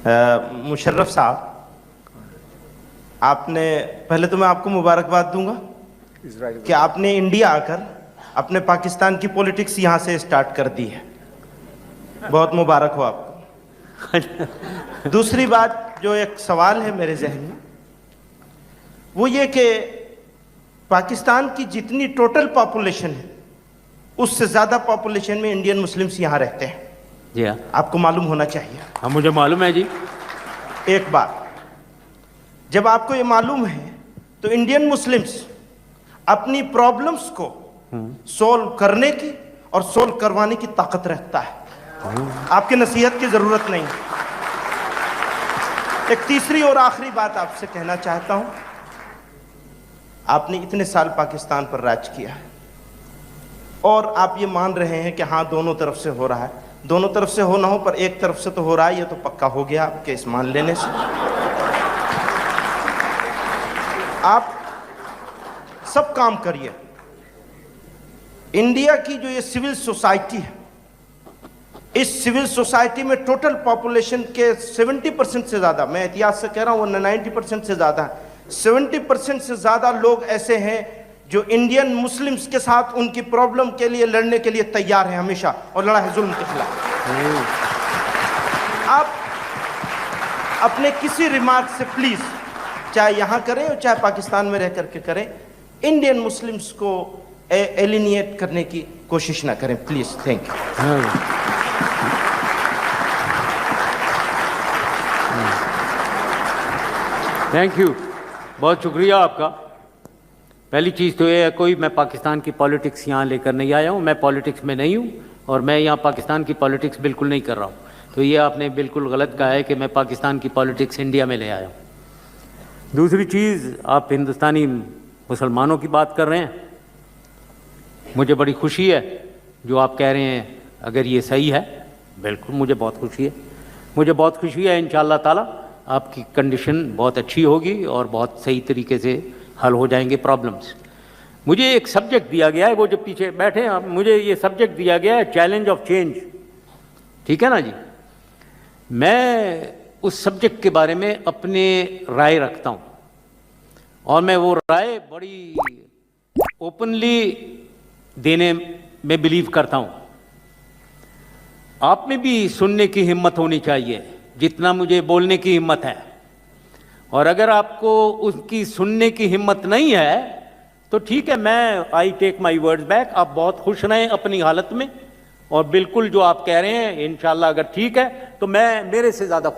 मुशर्रफ साहब, आपने पहले तो मैं आपको मुबारकबाद दूंगा कि आपने इंडिया आकर अपने पाकिस्तान की पॉलिटिक्स यहाँ से स्टार्ट कर दी है। बहुत मुबारक हो आपको। दूसरी बात, जो एक सवाल है मेरे जहन में, वो ये कि पाकिस्तान की जितनी टोटल पॉपुलेशन है उससे ज़्यादा पॉपुलेशन में इंडियन मुस्लिम्स यहाँ रहते हैं। जी हाँ, आपको मालूम होना चाहिए। हाँ मुझे मालूम है जी। एक बात, जब आपको ये मालूम है तो इंडियन मुस्लिम्स अपनी प्रॉब्लम्स को सोल्व करने की और सोल्व करवाने की ताकत रखता है। आपकी नसीहत की जरूरत नहीं। एक तीसरी और आखिरी बात आपसे कहना चाहता हूं, आपने इतने साल पाकिस्तान पर राज किया है और आप ये मान रहे हैं कि हाँ दोनों तरफ से हो रहा है। दोनों तरफ से हो ना हो, पर एक तरफ से तो हो रहा है, ये तो पक्का हो गया आपके इस मान लेने से। आप सब काम करिए। इंडिया की जो ये सिविल सोसाइटी है, इस सिविल सोसाइटी में टोटल पॉपुलेशन के 70% से ज्यादा, मैं एहतियात से कह रहा हूं 90% से ज्यादा, 70% से ज्यादा लोग ऐसे हैं जो इंडियन मुस्लिम्स के साथ उनकी प्रॉब्लम के लिए लड़ने के लिए तैयार है हमेशा, और लड़ा है जुल्म के खिलाफ। आप अपने किसी रिमार्क से प्लीज, चाहे यहां करें और चाहे पाकिस्तान में रह करके करें, इंडियन मुस्लिम्स को एलिनिएट करने की कोशिश ना करें please. Thank you. Thank you, बहुत शुक्रिया आपका। पहली चीज़ तो ये है, कोई मैं पाकिस्तान की पॉलिटिक्स यहाँ लेकर नहीं आया हूँ। मैं पॉलिटिक्स में नहीं हूँ और मैं यहाँ पाकिस्तान की पॉलिटिक्स बिल्कुल नहीं कर रहा हूँ। तो ये आपने बिल्कुल गलत कहा है कि मैं पाकिस्तान की पॉलिटिक्स इंडिया में ले आया हूँ। दूसरी चीज़, आप हिंदुस्तानी मुसलमानों की बात कर रहे हैं। मुझे बड़ी खुशी है जो आप कह रहे हैं, अगर ये सही है, बिल्कुल मुझे बहुत खुशी है। मुझे बहुत खुशी है, इंशाअल्लाह ताला आपकी कंडीशन बहुत अच्छी होगी और बहुत सही तरीके से हल हो जाएंगे प्रॉब्लम्स। मुझे एक सब्जेक्ट दिया गया है, वो जो पीछे बैठे हैं, मुझे ये सब्जेक्ट दिया गया है चैलेंज ऑफ चेंज, ठीक है ना जी। मैं उस सब्जेक्ट के बारे में अपने राय रखता हूँ और मैं वो राय बड़ी ओपनली देने में बिलीव करता हूँ। आप में भी सुनने की हिम्मत होनी चाहिए जितना मुझे बोलने की हिम्मत है, और अगर आपको उसकी सुनने की हिम्मत नहीं है तो ठीक है, मैं I take my words back. आप बहुत खुश रहें अपनी हालत में और बिल्कुल जो आप कह रहे हैं इंशाल्लाह अगर ठीक है तो मैं मेरे से ज़्यादा